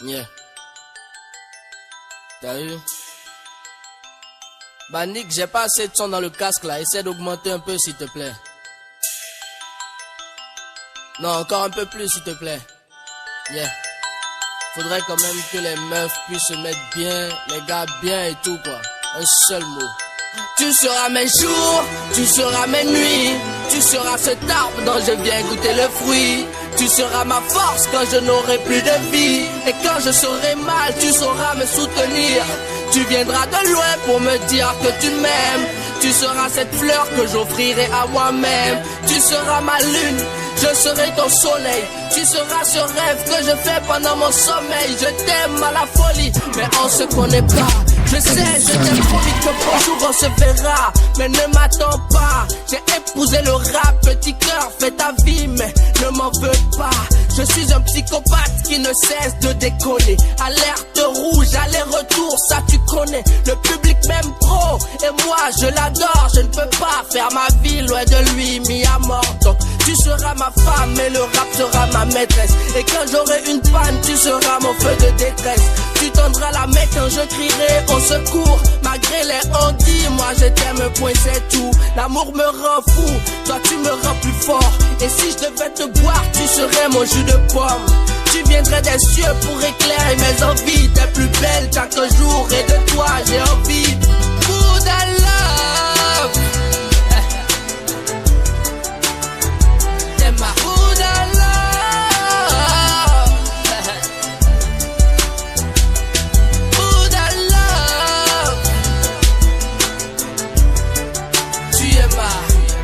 Yeah. T'as vu? Bah Nick, j'ai pas assez de son dans le casque là, essaie d'augmenter un peu s'il te plaît. Non, encore un peu plus s'il te plaît. Yeah. Faudrait quand même que les meufs puissent se mettre bien, les gars bien et tout quoi. Un seul mot. Tu seras mes jours, tu seras mes nuits, tu seras cet arbre dont je viens goûter le fruit. Tu seras ma force quand je n'aurai plus de vie. Et quand je serai mal, tu sauras me soutenir. Tu viendras de loin pour me dire que tu m'aimes. Tu seras cette fleur que j'offrirai à moi-même. Tu seras ma lune, je serai ton soleil. Tu seras ce rêve que je fais pendant mon sommeil. Je t'aime à la folie, mais on se connaît pas. Je sais, je t'aime promis que bonjour on se verra. Mais ne m'attends pas, j'ai épousé le rap. Petit cœur, fais ta vie, mais ne m'en veux pas. Je suis un psychopathe qui ne cesse de déconner. Alerte rouge, aller-retour, ça tu connais. Le public m'aime trop, et moi je l'adore. Je ne peux pas faire ma vie loin de lui, mis à mort. Donc tu seras ma femme et le rap sera ma maîtresse. Et quand j'aurai une panne, tu seras mon feu de détresse. Tu tendras la main quand je crierai au secours. Malgré les on-dit, moi je t'aime, point c'est tout. L'amour me rend fou, toi tu me rends plus fort. Et si je devais te boire, tu serais mon jus de pomme. Tu viendrais des cieux pour éclairer mes envies. T'es plus belle chaque jour et de toi j'ai envie. Buddha love, t'es ma Buddha love. Buddha love, tu es ma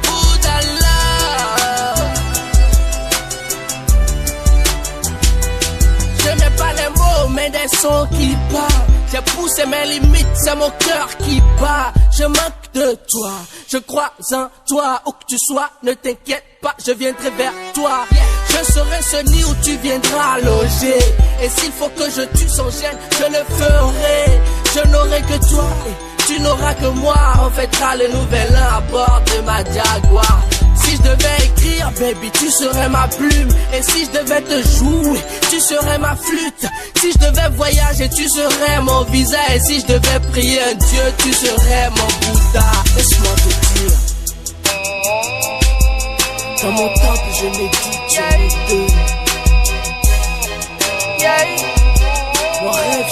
Buddha love. Je n'ai pas les mots mais des sons qui parlent. J'ai poussé mes limites, c'est mon cœur qui bat. Je manque de toi, je crois en toi. Où que tu sois, ne t'inquiète pas, je viendrai vers toi. Je serai ce nid où tu viendras loger. Et s'il faut que je tue son gène, je le ferai. Je n'aurai que toi et tu n'auras que moi. On fêtera le nouvel an à bord de ma Jaguar. Si je devais écrire, baby, tu serais ma plume. Et si je devais te jouer, tu serais ma flûte. Si je devais voyager, tu serais mon visa. Et si je devais prier un Dieu, tu serais mon Bouddha. Laisse-moi te dire, dans mon temple, je médite sur nous deux. Mon rêve,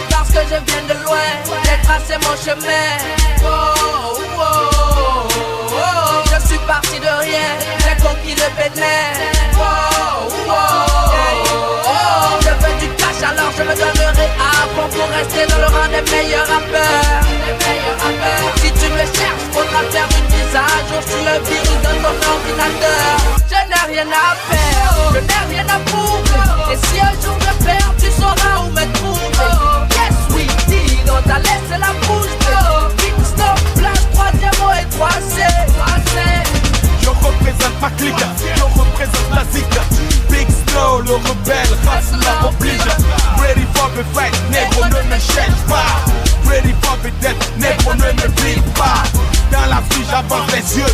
parce que je viens de loin, j'ai tracé mon chemin. Oh, oh, oh, oh. Je suis parti de rien, j'ai conquis le Bénin. Oh, oh, oh, oh. Je veux du cash alors je me donnerai à fond pour rester dans le rang des meilleurs rappeurs. Si tu me cherches, faudra faire une mise à jour sur le virus de ton ordinateur. Je n'ai rien à faire, je n'ai rien à prouver. Et si un jour je perds, tu sauras où me trouver. Yes, oui, dis, on t'a laissé la bouche. Kingston, place, 3e mot et 3C. Je représente ma clique, je représente la zik. Big Snow, le rebelle, race la oblige. Ready for the fight, négro ne me cherche pas. Ready for the death, négro ne me brille pas. Dans la vie j'avance les yeux,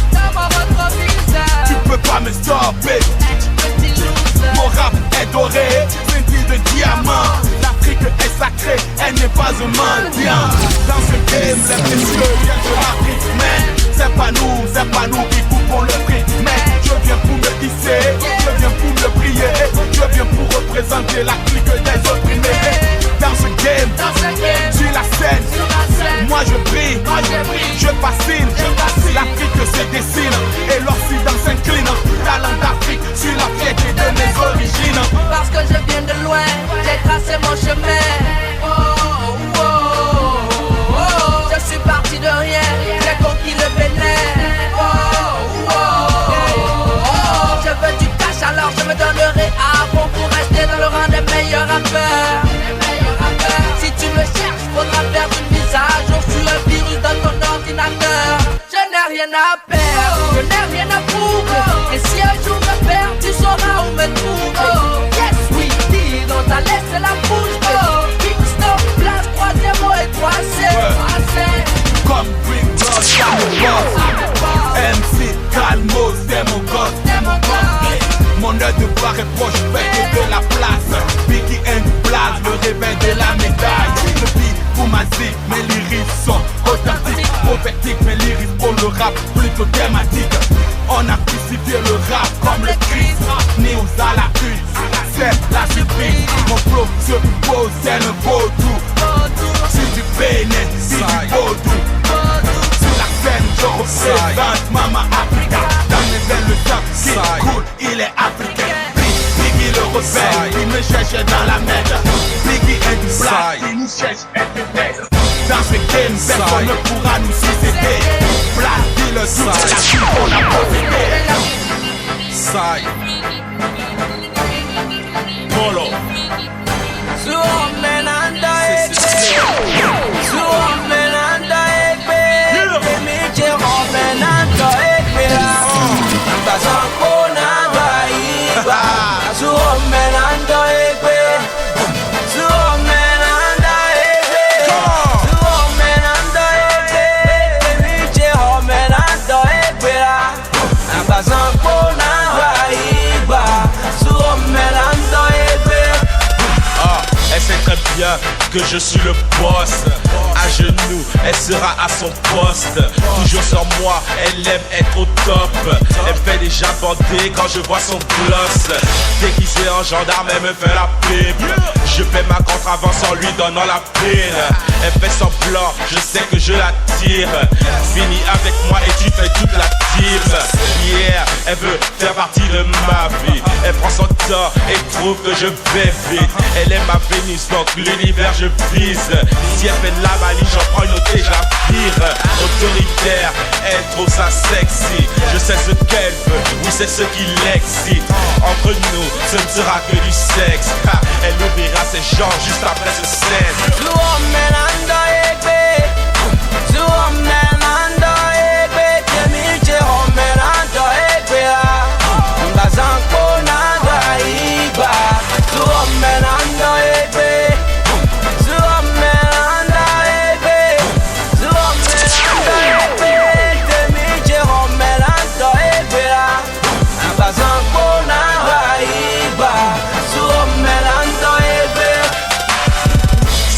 tu peux pas me stopper. Mon rap est doré, ceintille de diamant. L'Afrique est sacrée, elle n'est pas un mendiant. Dans ce game, les messieurs viennent de l'Afrique, mais c'est pas nous qui coupons le prix. Mais je viens pour me hisser, je viens pour me briller. Je viens pour représenter la clique des opprimés. Dans ce game, sur la scène, moi je brille, je fascine. L'Afrique se dessine et l'Occident s'incline. Talent d'Afrique sur la fierté de mes origines. Parce que je viens de loin, j'ai tracé mon chemin. Oh, oh, oh, oh. Je suis parti de rien, j'ai conquis le Bénin. Oh, oh, oh, oh. Je veux du cash alors je me donnerai à fond pour rester dans le rang des meilleurs rappeurs. Si tu me cherches, faudra faire une mise à jour sur le virus dans ton ordinateur. Je n'ai rien à perdre, je n'ai rien à prouver. Et si un jour je perds, tu sauras où me trouver. Yes, we did, on t'a laissé la bouche. Kingston, très proche, faites de la place. Biggie and Blaze, le réveil de la médaille. Le beat pour ma zik, mes lyrics sont authentiques, prophétiques. Mes lyrics pour le rap plutôt thématique. On a crucifié le rap comme le Christ. News à la une, c'est la surprise. Mon flow se pose, c'est le vaudou. C'est du Bénin, c'est du vaudou. Sur la scène, je représente Mama Africa. Dans mes veines, le sang qui coule, il est africain. Biggie le rebelle, il me cherche dans la merde. Biggie est du black, il nous cherche internet. Dans ce game, personne ne pourra nous succéder. Black, dit le tout, la suite, on a possédé. Sai Polo Suomenanda ekbe Emiche Suomenanda ekbe Basankona iba Suomenanda ekbe Suomenanda ekbe Suomenanda ekbe Emiche Suomenanda ekbe Basankona iba Suomenanda ekbe. Elle sait très bien que je suis le boss. À genoux, elle sera à son poste. Toujours sur moi, elle aime être au top. Elle fait déjà bander quand je vois son gloss. Déguisée en gendarme, elle me fait la pipe. Je fais ma contre-avance en lui donnant la pile. Elle fait semblant, je sais que je la tire. Finis avec moi et tu fais toute la team. Yeah, elle veut faire partie de ma vie. Elle prend son temps et trouve que je vais vite. Elle est ma Vénus, donc l'univers je vise. Si elle fait de la malice, j'en prends une autre et je la vire. Autoritaire, elle trouve ça sexy. Je sais ce qu'elle veut, oui c'est ce qui l'excite. Entre nous, ce ne sera que du sexe. Elle ouvrira ses jambes juste après ce scène. Suomenanda ekbe Suomenanda ekbe Emiche Suomenanda ekbe Basankona iba Suomenanda ekbe Suomenanda ekbe Suomenanda ekbe Emiche Suomenanda ekbe Basankona iba Suomenanda ekbe.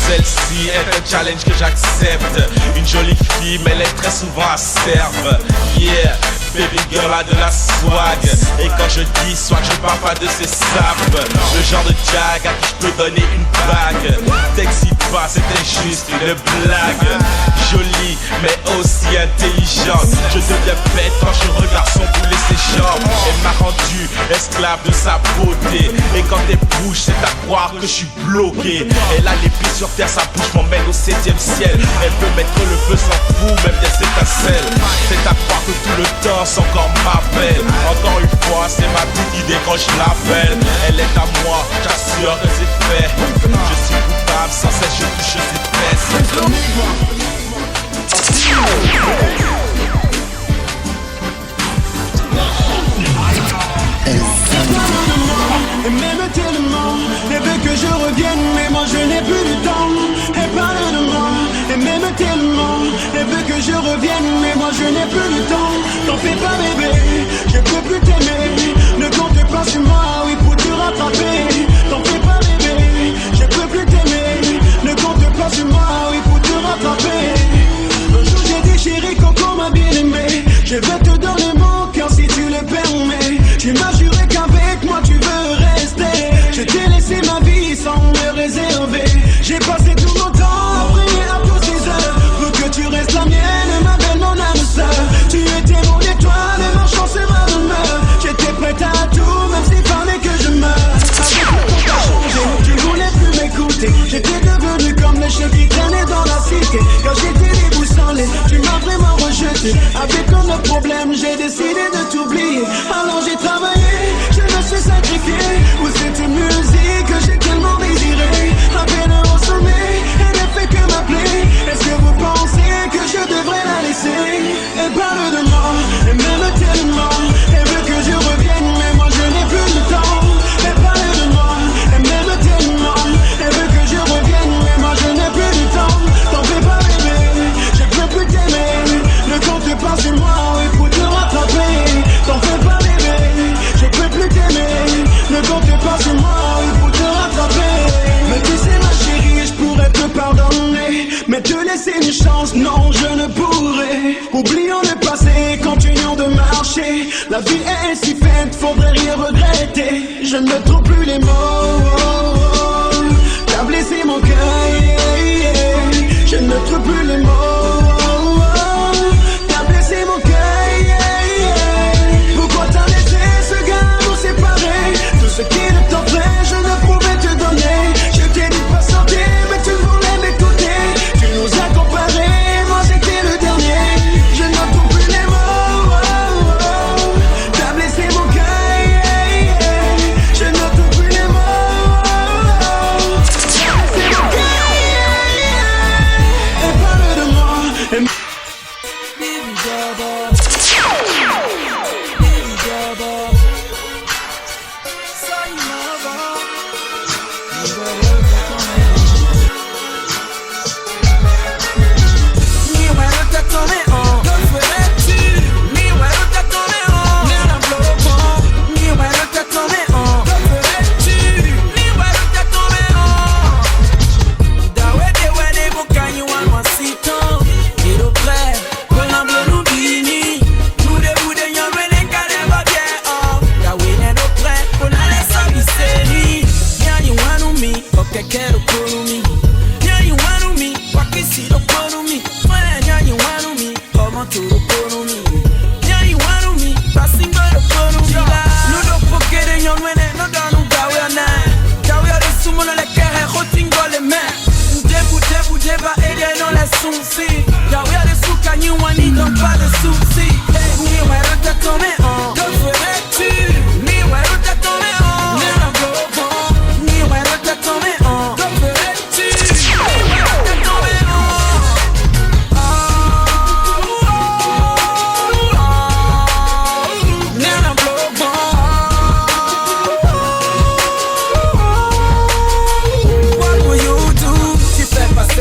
Celle-ci est un challenge que j'accepte. Une jolie fille, mais elle est très souvent acerbe. Yeah, baby girl a de la swag. Et quand je dis swag, je parle pas de ses sapes. Le genre de jag à qui je peux donner une bague. T'excite pas, c'était juste une blague. Jolie, mais aussi intelligente. Je deviens bête quand je regarde son boule et ses jambes. Elle m'a rendu esclave de sa beauté. Et quand elle bouge, c'est à croire que je suis bloqué. Elle a les pieds sur terre, sa bouche m'emmène au 7e ciel. Elle peut mettre le feu, s'en fout, même des étincelles. C'est à croire que tout le temps son corps m'appelle. Encore une fois, c'est ma petite idée quand je l'appelle. Elle est à moi, j'assure que c'est fait. Je suis coupable, sans cesse je touche ses fesses. Elle m'aime tellement, elle veut que je revienne, mais moi je n'ai plus le temps. Elle parle de moi, elle m'aime tellement, elle veut que je revienne, mais moi je n'ai plus le temps. T'en fais pas bébé, je peux plus t'aimer. Ne compte pas sur moi, oui pour te rattraper. T'en fais pas bébé, je peux plus t'aimer. Ne compte pas sur moi, oui pour te rattraper. Un jour j'ai dit chérie Coco m'a bien aimé. Je veux te donner mon cœur si tu le permets. Tu m'as juré qu'avec moi tu veux rester. Je t'ai laissé ma vie sans me réserver. J'ai passé tout mon temps à prier à tous ces heures pour que tu restes la mienne, ma belle, mon âme sœur. Tu étais mon étoile et ma chance et ma demeure. J'étais prête à tout, même s'il fallait que je meure. Avec le temps t'as changé, tu voulais plus m'écouter. J'étais devenu comme les cheveux qui traînaient dans la cité. Quand j'étais déboussolé, tu m'as vraiment rejeté. Avec comme le problème, j'ai décidé de t'oublier. Alors j'ai travaillé, je me suis sacrifié pour cette musique que j'ai tellement désirée. À peine laisser une chance, non je ne pourrai. Oublions le passé, continuons de marcher. La vie est si faite, faudrait rien regretter. Je ne trouve plus les mots, t'as blessé mon cœur. Je ne trouve plus les mots, t'as blessé mon cœur. Pourquoi t'as laissé ce gars nous séparer? Tout ce qui ne t'offrait, je ne pouvais te donner. Je t'ai dit de pas sortir, mais tu voulais m'écouter. Tu nous as comparés, moi j'étais le dernier. Je ne trouve plus les mots, t'as blessé mon cœur. Je ne trouve plus les mots, t'as blessé mon cœur. Et parle de moi.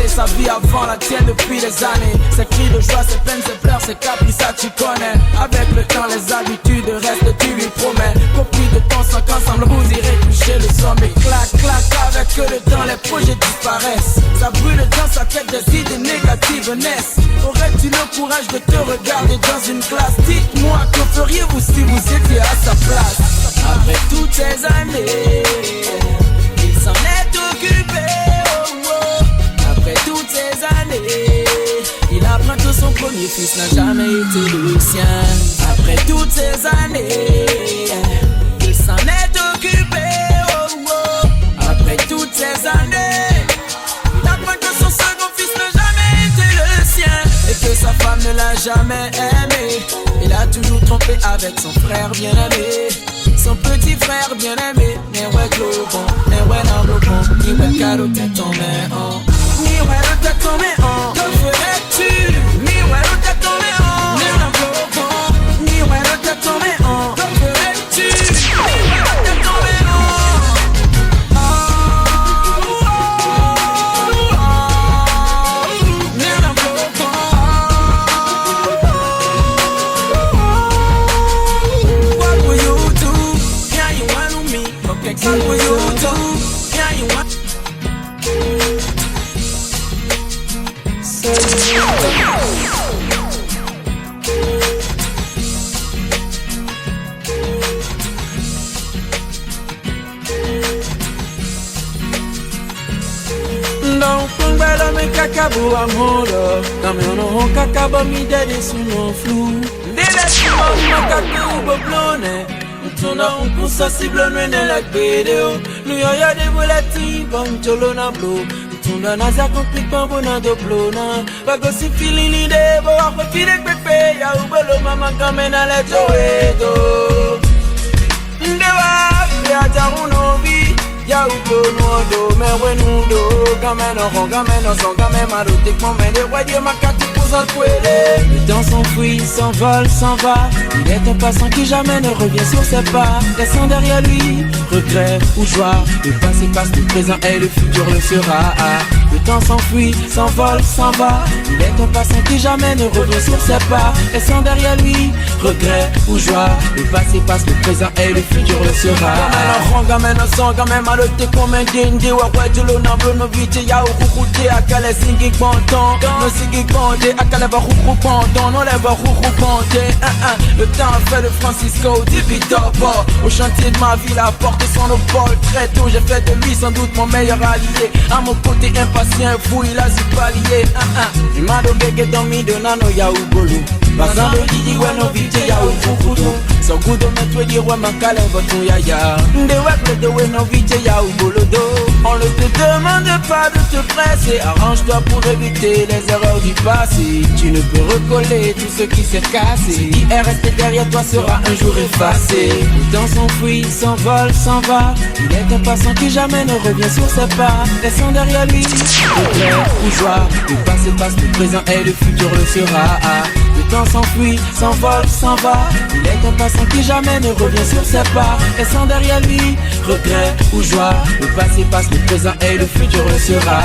Sa vie avant la tienne depuis des années. Ses cris de joie, ses peines, ses pleurs, ses caprices, ça tu connais. Avec le temps, les habitudes restent, tu lui promets. Qu'au prix de ton sang, qu'ensemble vous irez toucher le sommet. Clac, clac, avec le temps, les projets disparaissent. Ça brûle dans sa tête, des idées négatives naissent. Aurais-tu le courage de te regarder dans une classe? Dites-moi, que feriez-vous si vous étiez à sa place? Après toutes ces années, il s'en est occupé. Après toutes ces années, il apprend que son premier fils n'a jamais été le sien. Après toutes ces années, il s'en est occupé. Après toutes ces années, il apprend que son second fils n'a jamais été le sien. Et que sa femme ne l'a jamais aimé. Il a toujours trompé avec son frère bien-aimé. Son petit frère bien-aimé. Mais ouais, globon, mais ouais, non, globon. Il va carotter ton main en. Miwero te tomé en. Que ferais-tu? Miwero te tomé en. Nena globon. Miwero te tomé en. Que ferais-tu? Miwero te tomé en. Nena globon. What will you do? Yeah, you want me. Okay, what will you do? Yeah, you want. Não pungela me kakabo amoro. Kame ono kakabo mi dede suno flu. Dede suno kakabo boblone. Tuna unkusa siblo nwene like video. Nuyo de buleti bancholo na blo. Tunda naza complique pas bona do blona. Bago si feeling ide bo akwe fide pepe. Ya ubelo mama kame na le joedo. Ndewa ya jaruno vi. Ya ubo no do me wenundo. Kame no son kame marotique mon mende. Wadi makati pousa kwele. Le temps s'enfuit, s'envole, s'en va. Il est un passant qui jamais ne revient sur ses pas. Laissant derrière lui regret ou joie. Le passé passe, le présent et le futur le sera. Le temps s'enfuit, s'envole, s'en va. Il est un passant qui jamais ne revient sur ses pas. Laissant derrière lui regret ou joie. Le passé passe, le présent et le futur le sera. Gamène son, gamène malote comme un dinde Wakwe jolo na blo no viche ya ukukute Akale singi kwanton No singi kwanté Akale va ruku kwanton No le va ruku kwanté Le temps a fait de Francisco Divi Topo Au chantier de ma vie la porte son vol. Très tôt j'ai fait de lui sans doute mon meilleur allié. À mon côté impatient fou il a su pallier. Il m'a donné que dormi de nano ya ou bolu. Passant de Didi ouais no vite ya ou fukudu. So good on me dire ouais ma calme va ton yaya. De ouais de ouais no vite ya ou bolodo. On ne te demande pas de te presser. Arrange-toi pour éviter les erreurs du passé. Tu ne peux recoller tout ce qui s'est cassé. Ce qui est resté derrière toi sera un jour effacé. Le temps s'enfuit, s'envole, s'en va. Il est un passant qui jamais ne revient sur ses pas. Laissons derrière lui regret ou joie. Le passé passe, le présent et le futur le sera. Le temps s'enfuit, s'envole, s'en va. Il est un passant qui jamais ne revient sur ses pas. Laissons derrière lui regret ou joie. Le passé passe, le présent et le futur le sera.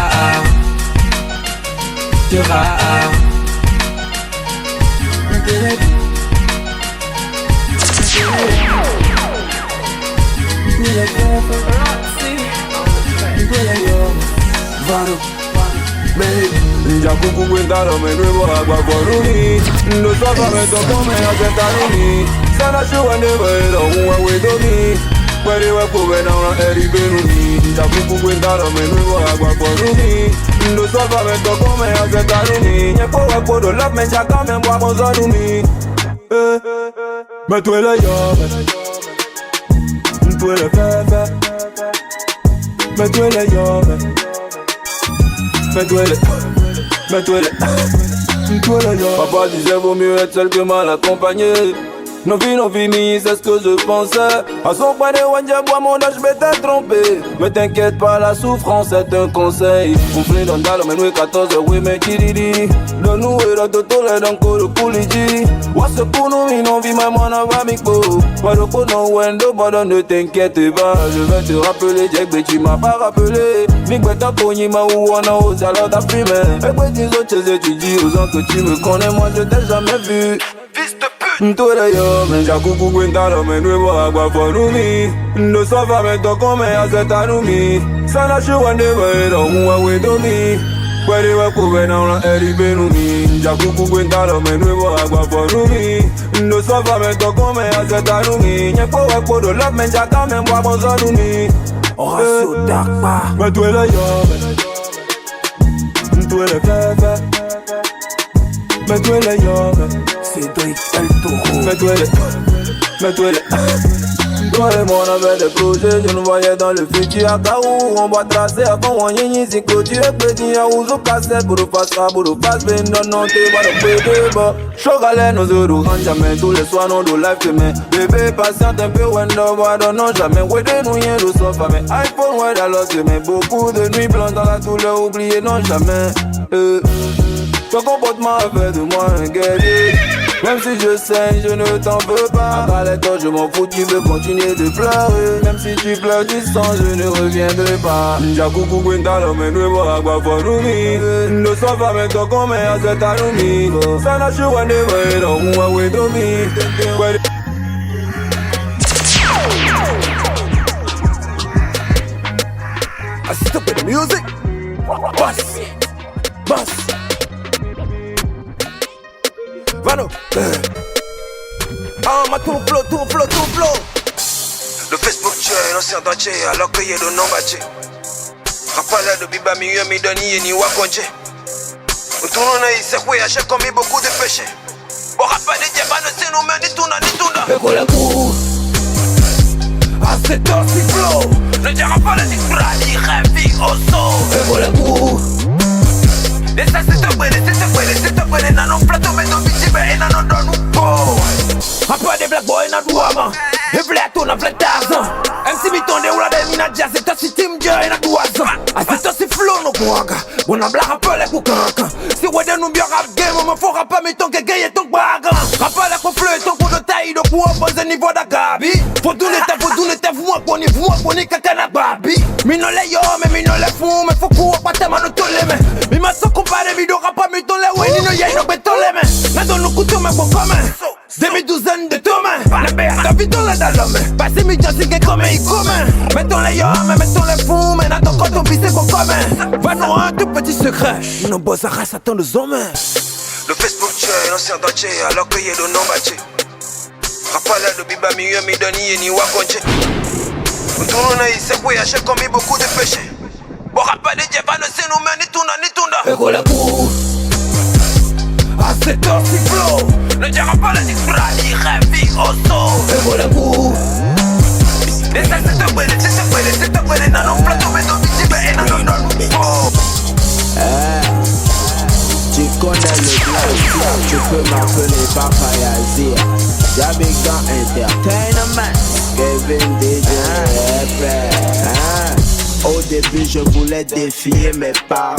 Njakuku kwendalo menwevo agwa kwaruni Ndo sofa metokome asetanuni Sana shuwa nevaera uwa wedomi Kwere wakube na una eri benuni Njakuku kwendalo menwevo agwa kwaruni Ndo sofa metokome asetanuni Nyepo wakodo love menjaka membwa mozanuni Metwele yome Ntwele fefe Metwele yome Metwele Papa disait vaut mieux être seul que mal accompagné. Nos vies, c'est ce que je pensais. À son point de Wanja, bois mon âge, je m'étais trompé. Mais t'inquiète pas, la souffrance est un conseil. Vous venez dans Dalo, mais nous 14, oui, mais Kiridi. Le nous et le toto, les danko, le Kouliji. What's up pour nous, non, vie, même on a va miko. Pas de kono, wendo, badon, ne t'inquiète pas. Je vais te rappeler, Jack, mais tu m'as pas rappelé. Mikweta Konyima, où on a osé, alors t'as fumé. Et puis, dis autres, tu dis aux gens que tu me connais, moi je t'ai jamais vu. Fils de pute! Ntore yo, menjakuku kwendalo menwevo agwa forumi Ndo sofa metokome asetanumi Sana shuwa nevaera uwa wedomi Kwere wakube na una eri benumi Njakuku kwendalo menwevo agwa forumi Ndo sofa metokome asetanumi Nyepo wakodo love menjaka membwa mozanumi Oraso dakpa Metwele yo, Ntwele fefe Metwele yo, Cédric El Toro. Metwele Toi et moi on avait des projets, je nous voyais dans le futur à Kaou. On va tracer avant on y si clôture petit à ouzo cassette pour le faire pour le faire ben non t'es pas le pédé bas. Chocolat nos euros en jamais tous les soirs non de life demain. Bébé patiente un peu when no non jamais ouais de nous rien de sofa mais iPhone ouais alors que mais beaucoup de nuits blanches dans la douleur oublié non jamais. Ton comportement fait de moi un guerrier. Même si je sais, je ne t'en veux pas. À toi, je m'en fous, tu veux continuer de pleurer. Même si tu pleures du sang, je ne reviendrai pas. Njakuku kwendalo menwevo agwa forumi Ndo sofa metokome asetanumi Sana shuwa nevaera uwa wedomi I stop with the music. Boss. Vano. Ah, ma tout flow. Le Facebook tue l'océan entier alors qu'il y a de non bâtis. Rappelez de Biba mieux mi doni et ni wakonje. On tourne ici, c'est quoi, j'ai commis beaucoup de péchés. Bon, rappelez des diamants, c'est nous, mais ni tourna. Et quoi la cour? Ah, c'est un si flow. Ne dira pas le discours, il rêve au sol. Et quoi la cour? Et ça c'est te brûler, nanon plateau mais non visible et nanon dans nous beau. Après des black boys na douama, et plateau na flat Tarzan. MC Biton de oula de mina jazz, c'est aussi Team Joy na douazan. Ah c'est aussi flow no kouanga, bon na blague rappel et koukanka. Si ouais de nous bien rap game, on me faut rapper mais ton gagné et ton bagan. Rappel et qu'on fleu et ton coup de taille de coup au bon niveau d'agabi. Faut tout l'état, vous ni kakana babi. Mino le yo, mais mino le fou, mais faut couper pas ta mano tous les mains. Mima so compare video rapa mi ton le we ni no yai no beton le men. Na don no kuto me bon commun. Demi-douzaine de Thomas, la paix, capitole dans l'homme. Passez mi c'est que comme il commun. Mettons les hommes, mettons les fous, mais n'attends quand on vise qu'on commun. Va-nous un tout petit secret, nos boss arrêtent attendent les hommes. Le Facebook tue l'ancien dentier, alors qu'il y a de non bâtis. Rappelez de Biba mieux, mi doni et ni wakonche. On tourne ici, oui, à chaque commis beaucoup de péchés. Bon, rappelez de Jeff, ne nous mène ni tunda, ni tunda. Et la cour. À cette heure si flow. Ne dira pas la discra, il rêve, au saut. Et voilà vous. Les sacs c'est te brûler, non, non, plateau, mais non, non, tu connais le blague, tu peux m'appeler Papa Yazir. Jabigan Entertainment, Kevin DJ, Au début je voulais défier mes parents,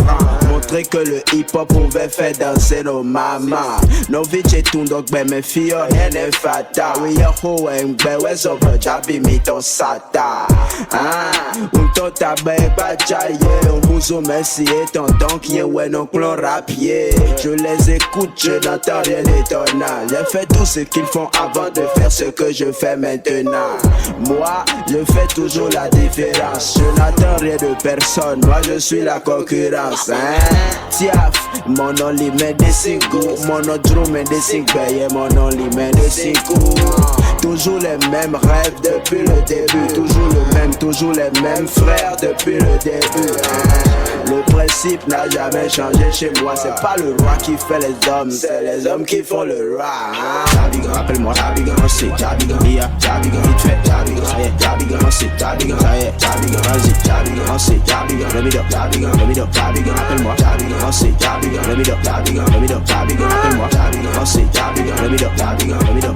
montrer que le hip-hop pouvait faire danser nos mamans. Nos vies tout donc ben mes filles rien n'est fatal. We are who and ben we so but jabi mi ton sata. Un ton tabac bachaye, un bouson merci et tonton qui est ouais non clon rapier. Je les écoute, je n'entends rien d'étonnant. J'ai fait tout ce qu'ils font avant de faire ce que je fais maintenant. Moi, je fais toujours la différence. Je n'attends rien de personne, moi je suis la concurrence. Tiaf, mon nom lui met des 5 coups, mon nom drum met des 5 payés, mon nom lui met des 5 coups. Toujours les mêmes rêves depuis le début, toujours les mêmes frères depuis le début. Le principe n'a jamais changé chez moi, c'est pas le roi qui fait les hommes, c'est les hommes qui font le roi. Jabigan, appelle-moi Jabigan, c'est Jabigan, Jabigan, vite fait, Jabigan, ça y est, Jabigan, c'est Jabigan, ça y est, Jabigan, vas-y, Jabigan, c'est Jabigan, le middle, Jabigan, appelle-moi Jabigan, c'est Jabigan, le middle, Jabigan, appelle-moi Jabigan, c'est Jabigan, le middle, Jabigan, appelle-moi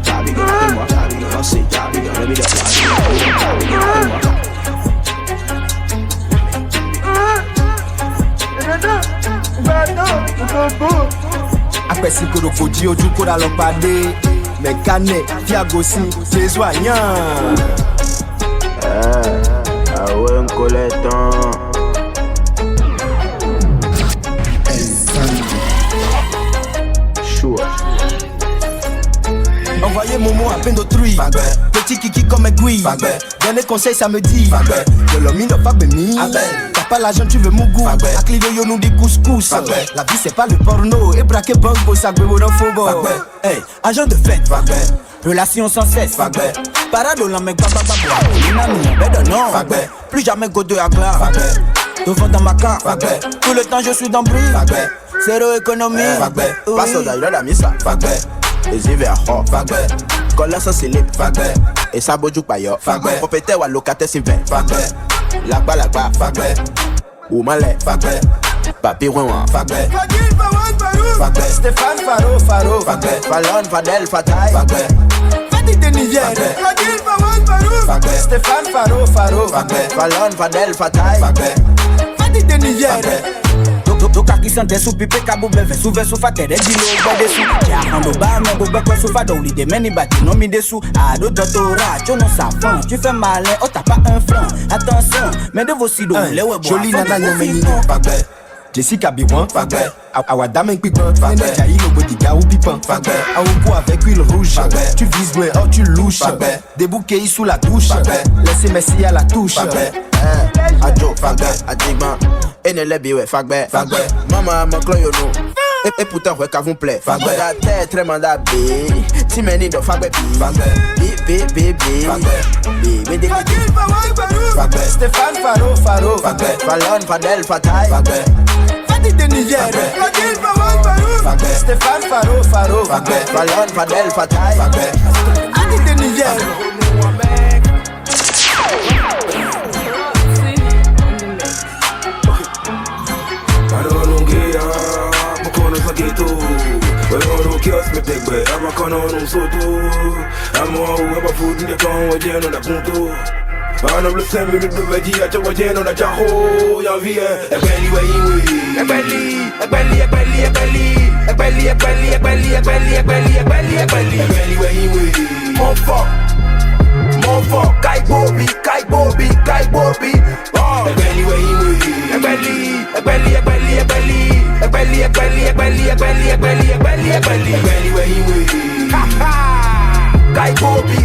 Jabigan, c'est Jabigan, le middle, Jabigan, appelle-moi. Après si que le côté du coup dans l'opade, mais cané, fiagosi, c'est soignant. Ah ouais, un colleton. Sure. Envoyez Momo à peine d'autrui. Petit kiki comme un gui. Dernier conseil, ça me dit. De l'homme, il ne pas béni. T'as pas l'argent, tu veux mougou. A clivé, yo nous dit couscous. La vie, c'est pas le porno. Et braquer banque, ça gbebo dans faux. Hey, agent de fête. Relation sans cesse. Parade au mec, non. Plus jamais go de agla. Devant dans ma car. Tout le temps, je suis dans bruit. Zéro économie. Passe au d'ailleurs, la mise. Les hivers, oh, quand là ça c'est libre, et ça bojo payo, propriétaire ou locataire c'est vert, la bas, ou malais, papier ouin, Stéphane Faro, Fallon, Fadel, Fataille, Fadi de Niger, Stéphane Faro, Fallon, Fadel, Fataille, Fadi de Niger. Doka qui sont des sous-pipés, kabou beve, sous-verse, sous-fater, des dilos, des dessous. J'ai un bar, mais bobe, quoi, sous-fado, l'idée, meni bâti, non, mi dessous. Ah, d'autres doctorats, tu n'en sais pas. Tu fais malin, oh, t'as pas un franc. Attention, mais de vos sidos, les web, joli nana, non, mais non, Jessica Biwan, Awadam et Pipan, Jaï, le bodyguard ou Pipan, Aoukou avec huile rouge, tu vises loin, oh tu louches, des bouquets sous la douche, laissez Messi à la touche. Adjo, Adjiban, et ne l'est biwe, maman, mon cloyono. Et pourtant, ouais, qu'à vous plaît. La tête, très mandat, bé. Timeni de Fagbe, bé. Stéphane Faro, Fallon, Fadel, Fataille, Fadi de Niger, Stéphane Faro, Fallon, Fadel, Fataille, Fadi de Niger. Kios me take back, I'm a con on soto. I'm all over food in the con with Jen on the punto. I'm not listening to the veggie at your Jen on the Jaho. Yavia, a belly way, a belly way. More fuck, Kai Bobby. A belly way, a belly way. Ha ha. Kai Bobby.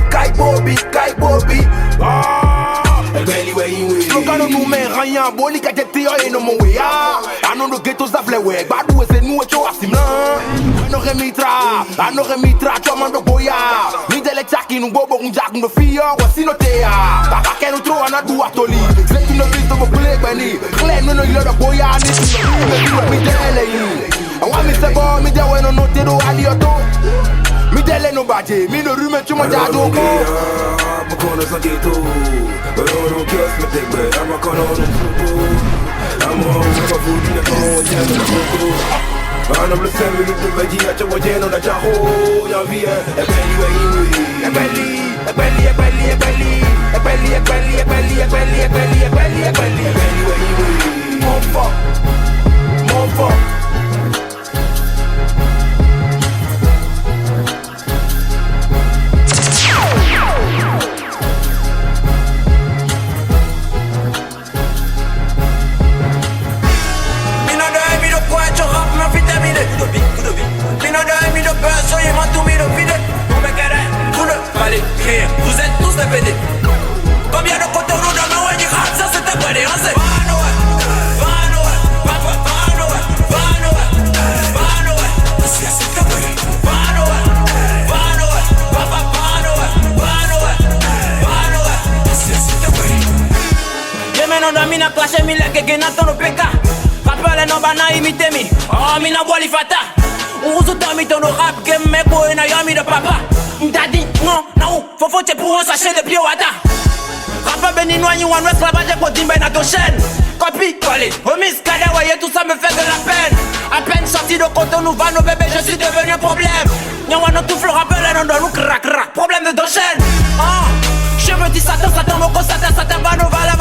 Slogan no me ranya boli ka jeti o eno mo we ya. Ano no ghettos da flewe, badu ese nu e cho asimla. Ano remitra, chomando boya. Ni dele chaki no bobo un jack no fia, wasi no tea. Baka ke no tro ana du atoli. Zeti no visto mo play bani. Clean no yo da boya ni no mi dele yi. Awa mi se go mi de we no te do alioto. Mi dele no baje, mi no rume chuma jado ko. I'm gonna suck it too. But I don't care if they bread. I'm gonna on the food. I'm gonna have a food in the phone. Yeah, I'm gonna go. I'm gonna send me the veggie at your wajen on the jaho. Young Via, a belly way. A belly way. More fuck. Vous êtes tous des PD. Combien de côtés on a dans le rap, ça c'est un PD, on sait. Mina clash mila keke na tono peka. Rappelle no bana imite mi. Oh mina wali fata. Uzo tami tono rap game me boy na yami de papa. Daddy non, faut te pour un sachet de piowata. Rappel béninois you one esclavage pour dimbe na ton chaîne. Copie collé, homies kadawaye tout ça me fait de la peine. À peine sorti de Cotonou va nos bébés, je suis devenu un problème. Nyawa no tout fleur rappel et non dans nous crac. Problème de ton chaîne. Je me dis Satan, moko Satan, vano vala.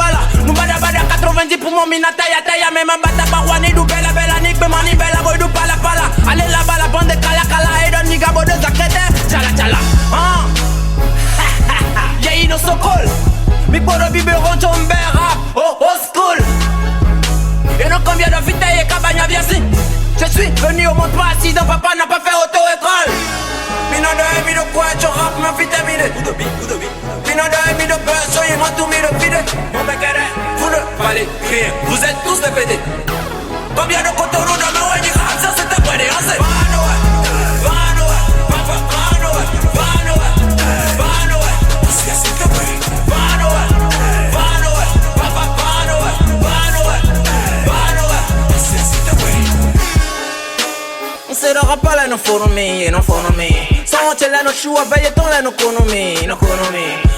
Nous bada 90 pour mon minata ya même un bata barwani du bella nick be mani bella boy du pala. Allez là-bas la bande de kala et don niga bo de zakrete. Chala. Yeah, no so cool. Mi poro biberon tombe rap. Oh school. Et non combien de vite et cabanya bien si. Je suis venu au monde pas assis, donc papa n'a pas fait auto-école. Mina de mi de quoi tu rap ma vitamine. Mina de mi de peur, soyez moi tout mi de vide. Mon mec vous ne valez rien. Vous êtes tous des PD. Combien de cotonou dans ma wadi rap, ça c'est un PD, on sait. Se lo rappala non follow me. Sono c'è l'anno sciù a vegliare ton l'anno con me.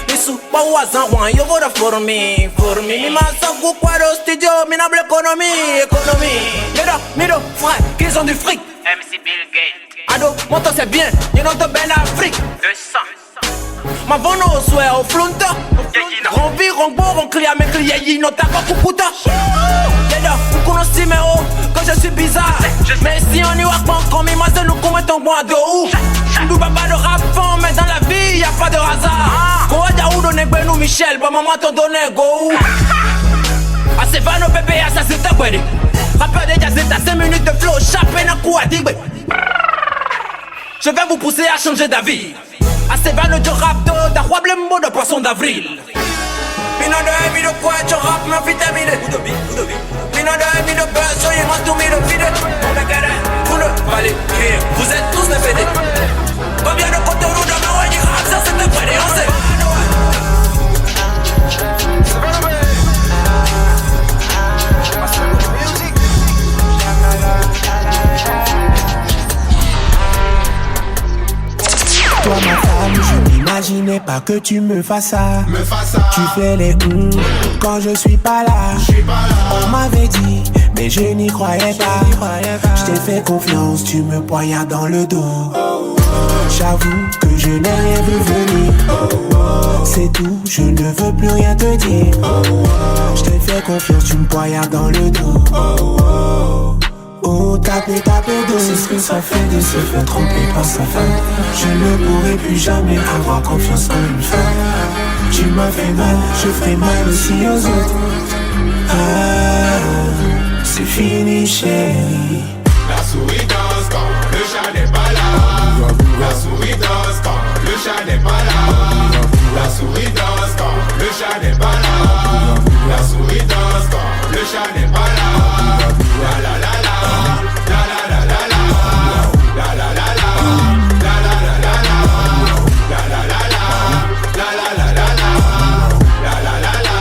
Mi su paua san Juan, io voglio follow me. Mi massa cu qua lo studio, mi nable economie. Miro, frère, qu'ils ont du fric. MC Bill Gates. Ado, monto c'est bien, you know the Ben Afrique. 200. Ma vono au souhait au flunta. Ronvi, rongbo, ronclia, mes clients, y no taco kukuta. Vous connaissez mes hauts, que je suis bizarre. Mais si on y voit pas comme il m'a dit, nous commettons ton bois de ouf. Nous pas de rap fond, mais dans la vie, y'a pas de hasard. Quoi d'où donner nous Michel, bah maman t'en donne go. Ah c'est pas nos bébés, ça c'est ta gueule. Rappel déjà c'est à 5 minutes de flow, chapé n'a quoi dire. Je vais vous pousser à changer d'avis. Ah c'est pas notre rap de probablement de poisson d'avril. Mina de mi de quoi tu rap ma vitamine. Mina de mi de peur, soyez moi tout mi de vide. Mon mec vous ne valez rien. Vous êtes tous des PD. Combien de cotonou dans ma wadi rap, ça c'est un PD, on sait. Toi ma femme, je n'imaginais pas que tu me fasses ça. Tu fais les quand je suis pas là. On m'avait dit, mais je n'y croyais pas. Je t'ai fait confiance, tu me poignardes dans le dos. J'avoue que je n'ai rien vu venir. C'est tout, je ne veux plus rien te dire. Je t'ai fait confiance, tu me poignardes dans le dos. Oh, taper dos, c'est ce que ça fait de se faire tromper par sa femme. Je ne pourrai plus jamais avoir confiance en une femme. Tu m'as fait mal, je ferai mal aussi aux autres. Ah, c'est fini chérie. La souris danse quand le chat n'est pas là. La souris danse quand le le chat n'est pas là. La souris danse quand le chat n'est pas là. La souris danse quand le chat n'est pas là. La la la la, la la la la la, la la la la, la la la la la, la la la la, la la la la la, la la la la,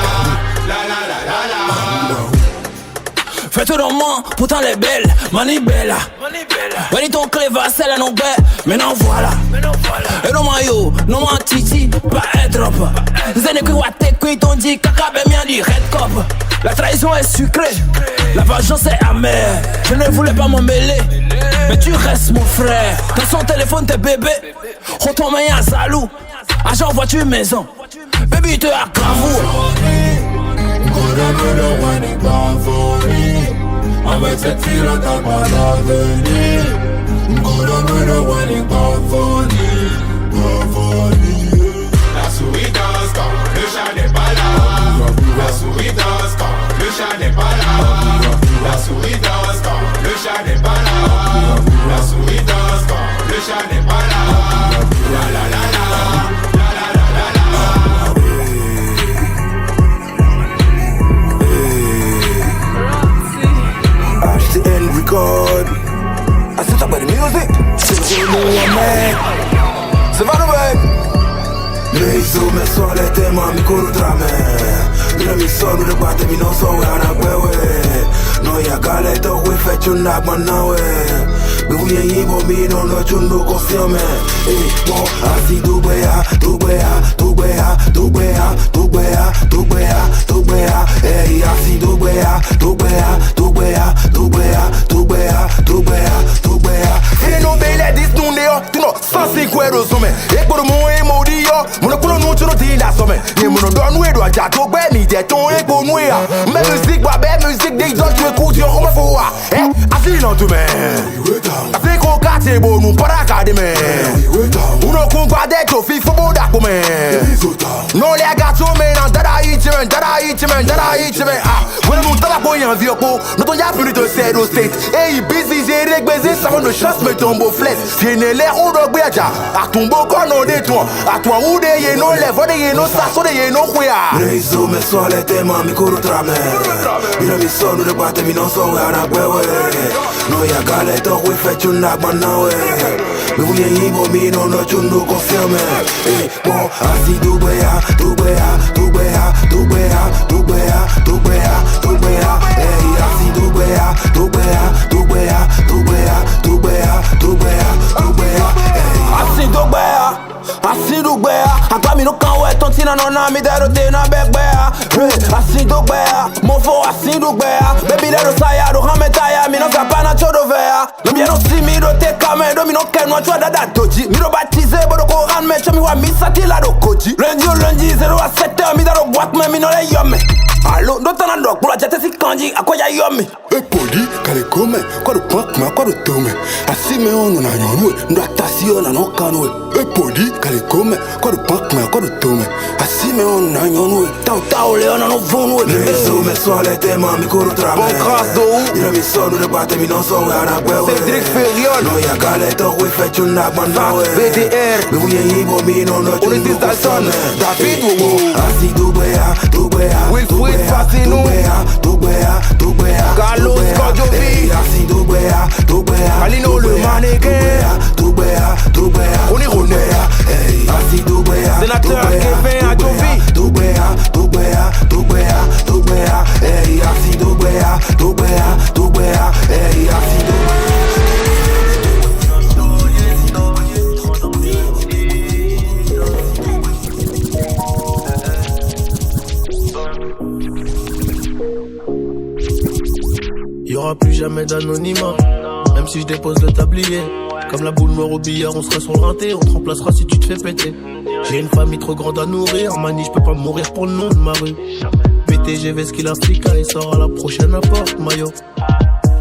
la la la la. Fais-toi dans moi, pourtant elle est belle, mani bella. Wani ton cleva, c'est la non belle, mais non voilà. Et non maillot, non ma titi, pas être drop. Zene qui wate qui t'ont dit caca ben bien dit red cop. La trahison est sucrée, la vengeance est amère. Je ne voulais pas m'en mêler, mais tu restes mon frère. Dans son téléphone t'es bébé, retourne à Zalou. Agent voiture maison, baby te a gravou. Avec cette fille là t'as pas d'avenir. La souris danse quand le chat n'est pas là. La souris danse quand le chat n'est pas là. La souris danse quand le chat n'est pas là. La souris danse quand le chat n'est pas là. La la la la, la la la la. HCN Record. I still talk about the music. C'est pas le mec. Reizo me sole tema mi kurutrame. Mira mi sonu de bate mi non so ana wewe. No ya gale to we fetu na manawe. Me vuye yibo mi no no chundo kosiome. Mo asi dubea, dubea, dubea, dubea, dubea, dubea, dubea. Asi dubea, dubea, dubea, dubea, dubea, dubea, dubea. Ele no bele dis nuneo, tu no sasi kwero some. E por mo e modio. Mon kulo no chuno ti la some. Ni mon don we do aja to gbe mi je ton e ko nu ya. Me musique ba be musique des autres tu écoutes yo on me faut wa. Asi non tu me. Asi ko ka te bo nu para ka de me. Uno kun gba de to fi fo da ko me. No le ga to me na dada eat me, dada eat me, dada eat me. Ah, when mon taba ko yan vieux ko, no to ya plus de zero state. Hey busy j'ai régbésé ça de chance me tombe flèche. Tiene le ou do gbe aja. A tombo ko no de toi. A toi ou de ye no le vo de ye no sa so de ye no kwea. Reizo me sole tema mi kurutrame. Mira mi sonu de bate mi non so ana wewe. No ya gale to we fetu na manawe. Me vuye yibo mi no no chundo kosiome. Mo asi dubea, dubea, dubea, dubea, dubea, dubea, dubea. Asi dubea, dubea, dubea, dubea, dubea, dubea, dubea. Asi dubea. Asidu gbea, akami no kan we ton tina no na mi dero te na begbea. Asidu gbea, mo fo asidu gbea. Baby dero saya do hame taya mi no kapana chodo vea. No bien no si mi do te kame do mi no ken no chwa dada doji. Mi do baptize bodo ko ran me chomi wa mi satila do koji. Lundi 0 à 7h mi daro boîte me mi no le yome. Allo, do tana dog bula jate si kanji akoya yome. E poli kale come, kwa do pak ma kwa do tome. Asime onu na nyonwe, ndo atasi ona no kanwe. E poli kale come, kwa do pak ma kwa do tome. Asime onu na nyonwe, tau le ona no vonwe. Reizo me sole tema mi kurutrame. Bon grâce do ou. Ira mi sonu de bate mi non so ana wewe. Cédric Ferriol. No ya gale to we fetu na manawe. BDR. Me vuye yibo mi no no chundo. Olis Dalton. David Wowo. Asi dubea, dubea. Wilfried Fasino. Dubea, dubea. Carlos Kodjovi. Asi dubea, dubea. Alino le mannequin. Dubea, dubea. On est René. Asi dubea. Sénateur Kevin Adjovi. Dubea, dubea, dubea, dubea. Asi dubea, dubea, dubea. Asi dubea. Y'aura plus jamais d'anonymat, même si je dépose le tablier. Comme la boule noire au billard, on sera sur le rinté, on te remplacera si tu te fais péter. J'ai une famille trop grande à nourrir, mani, je peux pas mourir pour le nom de ma rue. BTGV, ce qu'il Africa, il sort à la prochaine apporte, maillot.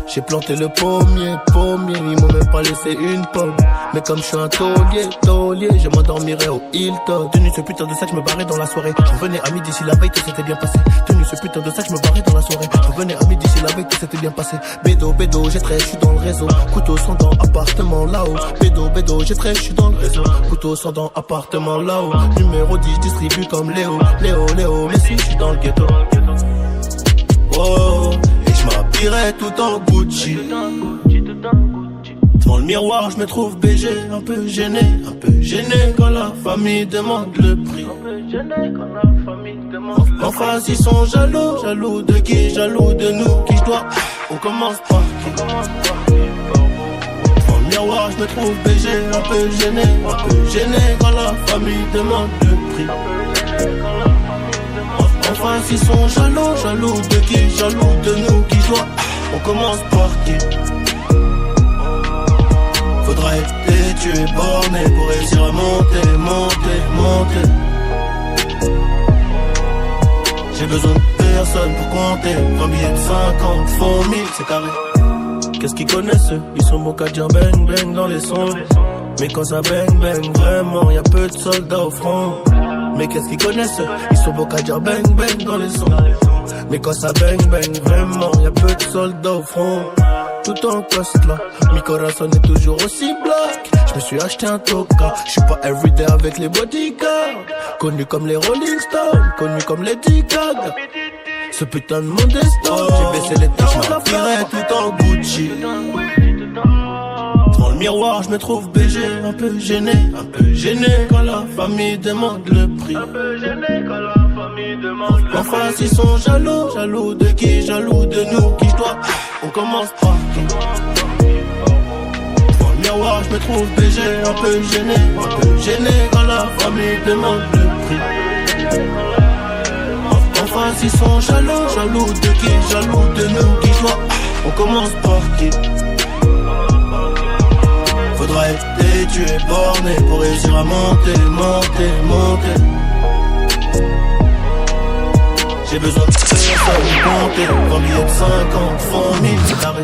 J'ai planté le pommier, ils m'ont même pas laissé une pomme. Mais comme je suis un taulier, je m'endormirai au Hilton. Tenu ce putain de sac, je me barrais dans la soirée. Je revenais à midi si la veille tout s'était bien passé. Tenu ce putain de sac, je me barrais dans la soirée. Je revenais à midi si la veille tout s'était bien passé. Bédo, j'ai trait, je suis dans le réseau. Couteau sans dents, appartement là-haut. Bédo, j'ai trait, je suis dans le réseau. Couteau sans dents, appartement là-haut. Numéro 10, distribue comme Léo, mais si je suis dans le ghetto. Oh, et je m'habillerai tout en Gucci. Devant le miroir, je me trouve BG, un peu gêné quand la famille demande le prix. En face, ils sont jaloux de qui? Jaloux de nous, qui je dois. On commence par qui? Devant le miroir, je me trouve BG, un peu gêné quand la famille demande le prix. En face, ils sont jaloux de qui? Jaloux de nous, qui je dois. On commence par qui? Faudra être tué, borné pour réussir à monter. J'ai besoin de personne pour compter. 20 billets de 50, font 1000, c'est carré. Qu'est-ce qu'ils connaissent eux? Ils sont bons qu'à dire bang bang dans les sons. Mais quand ça bang bang vraiment, y'a peu de soldats au front. Mais qu'est-ce qu'ils connaissent eux? Ils sont bons qu'à dire bang bang dans les sons. Mais quand ça bang bang vraiment, y'a peu de soldats au front. Tout en poste là, mi corazon est toujours aussi black. Je me suis acheté un toka, je suis pas everyday avec les bodyguards. Connu comme les Rolling Stones, connu comme les Gaga. Ce putain de monde est stone, j'ai baissé les tâches, je m'habillerai tout en Gucci. Devant le miroir, je me trouve BG, un peu gêné quand la famille demande le prix. En face, ils sont jaloux de qui? Jaloux de nous, qui je dois. On commence par qui? Devant le miroir, je me trouve BG, un peu gêné quand la famille demande le prix. En face, ils sont jaloux de qui? Jaloux de nous, qui je dois. On commence par qui? Faudra être tué, borné pour réussir à monter. J'ai besoin de personne pour compter. 20 billets de 50, font 1000, c'est carré.